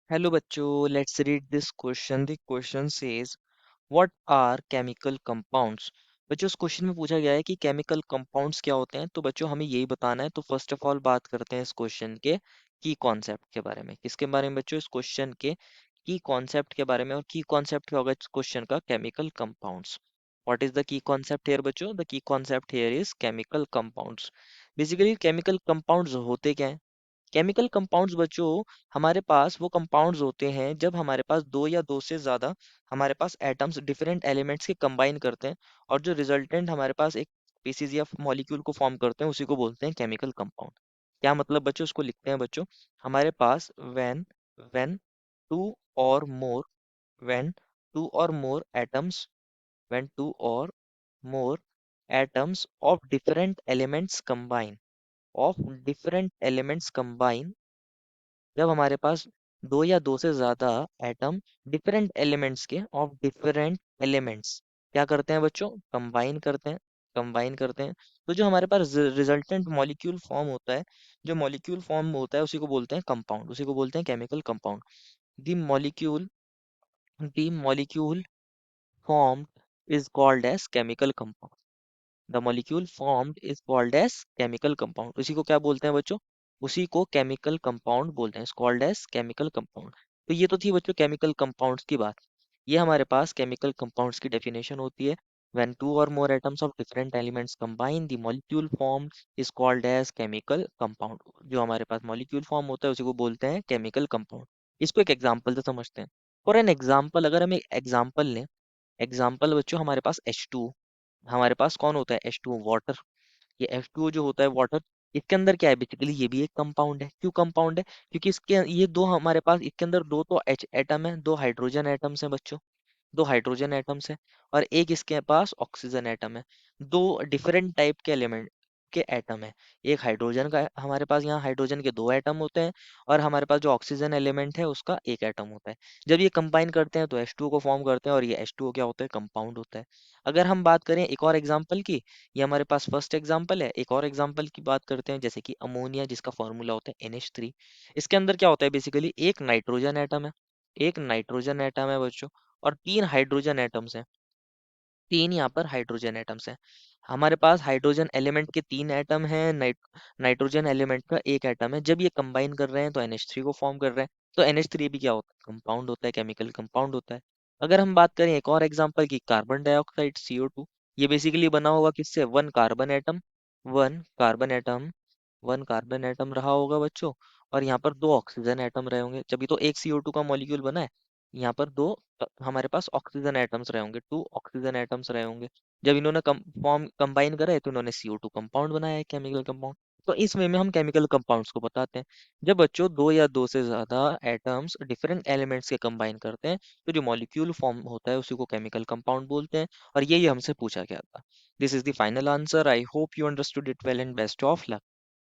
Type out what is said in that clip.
Hello बच्चों, let's read this question. The question says, what are chemical compounds? बच्चों इस question में पूछा गया है कि केमिकल कंपाउंड्स क्या होते हैं। तो बच्चों हमें यही बताना है। तो फर्स्ट ऑफ ऑल बात करते हैं इस क्वेश्चन के की कॉन्सेप्ट के बारे में। किसके बारे में बच्चों? इस क्वेश्चन के की कॉन्सेप्ट के बारे में। और की कॉन्सेप्ट क्या होगा इस क्वेश्चन का? Chemical compounds. What is the key concept here बच्चों? The key concept here is chemical compounds. Basically chemical compounds होते क्या हैं? केमिकल कंपाउंड्स बच्चों हमारे पास वो कंपाउंड्स होते हैं जब हमारे पास दो या दो से ज्यादा हमारे पास एटम्स डिफरेंट एलिमेंट्स के कंबाइन करते हैं और जो रिजल्टेंट हमारे पास एक स्पीसीज या मॉलिक्यूल को फॉर्म करते हैं उसी को बोलते हैं केमिकल कंपाउंड। क्या मतलब बच्चों? उसको लिखते हैं बच्चों। हमारे पास when when two or more when two or more atoms when two or more atoms of different elements combine जब हमारे पास दो या दो से ज्यादा एटम डिफरेंट एलिमेंट्स के ऑफ डिफरेंट एलिमेंट्स क्या करते हैं बच्चों? कंबाइन करते हैं। तो जो हमारे पास रिजल्टेंट मॉलिक्यूल फॉर्म होता है, जो मॉलिक्यूल फॉर्म होता है उसी को बोलते हैं कंपाउंड, उसी को बोलते हैं chemical compound. The molecule the molecule formed is called as chemical compound. The molecule formed is called as chemical compound. उसी को क्या बोलते हैं बच्चों? उसी को केमिकल कंपाउंड बोलते हैं, कॉल्ड एज केमिकल कंपाउंड। तो ये तो थी बच्चों केमिकल कंपाउंड्स की बात। ये हमारे पास केमिकल कंपाउंड्स की डेफिनेशन होती है। When two or more atoms of different elements combine the molecule form is called as chemical compound. जो हमारे पास मॉलिक्यूल फॉर्म होता है उसी को बोलते हैं केमिकल कंपाउंड। इसको एक एग्जांपल से समझते हैं। फॉर एन एग्जांपल, अगर हम एक एग्जांपल लें, एग्जांपल बच्चों हमारे पास H2, हमारे पास कौन होता है? H2 water. ये H2O जो होता है वाटर, इसके अंदर क्या है? बेसिकली ये भी एक कंपाउंड है। क्यों कंपाउंड है? क्योंकि इसके ये दो हमारे पास इसके अंदर दो तो H एटम है, दो हाइड्रोजन एटम्स हैं बच्चों, दो हाइड्रोजन एटम्स हैं और एक इसके पास ऑक्सीजन एटम है। दो डिफरेंट टाइप के एलिमेंट के एटम है। एक हाइड्रोजन का हमारे पास यहाँ हाइड्रोजन के दो एटम होते हैं और हमारे पास जो ऑक्सीजन एलिमेंट है उसका एक एटम होता है। जब ये कंबाइन करते हैं तो H2O को फॉर्म करते हैं और ये H2O क्या होता है? कंपाउंड होता है। अगर हम बात करें एक और एग्जांपल की, ये हमारे पास फर्स्ट एग्जांपल है। एक और एग्जांपल की बात करते हैं जैसे कि अमोनिया, जिसका फॉर्मूला होता है NH3। इसके अंदर क्या होता है? बेसिकली एक नाइट्रोजन एटम है, एक नाइट्रोजन एटम है बच्चों, और तीन हाइड्रोजन एटम्स हैं। तीन यहाँ पर हाइड्रोजन एटम्स हैं। हमारे पास हाइड्रोजन एलिमेंट के तीन एटम हैं, नाइट्रोजन एलिमेंट का एक एटम है। जब ये कंबाइन कर रहे हैं तो NH3 को फॉर्म कर रहे हैं। तो NH3 भी क्या होता है? कंपाउंड होता है, केमिकल कंपाउंड होता है। अगर हम बात करें एक और एग्जांपल की, कार्बन डाइऑक्साइड CO2, ये बेसिकली बना होगा किससे? One carbon atom one carbon atom रहा होगा बच्चों, और यहाँ पर दो ऑक्सीजन एटम रहे होंगे। जब भी तो एक CO2 का मॉलिक्यूल बना है, यहाँ पर दो हमारे पास ऑक्सीजन एटम्स रहे होंगे, टू ऑक्सीजन एटम्स रहे होंगे। जब इन्होंने फॉर्म कंबाइन करा है तो इन्होंने CO2 कंपाउंड बनाया है, केमिकल कंपाउंड। तो इस वे में हम केमिकल कंपाउंड्स को बताते हैं। जब बच्चों दो या दो से ज्यादा एटम्स डिफरेंट एलिमेंट्स के कंबाइन करते हैं तो जो मॉलिक्यूल फॉर्म होता है उसी को केमिकल कंपाउंड बोलते हैं। और यही हमसे पूछा गया था। This is the final answer. I hope you understood it well and best of luck.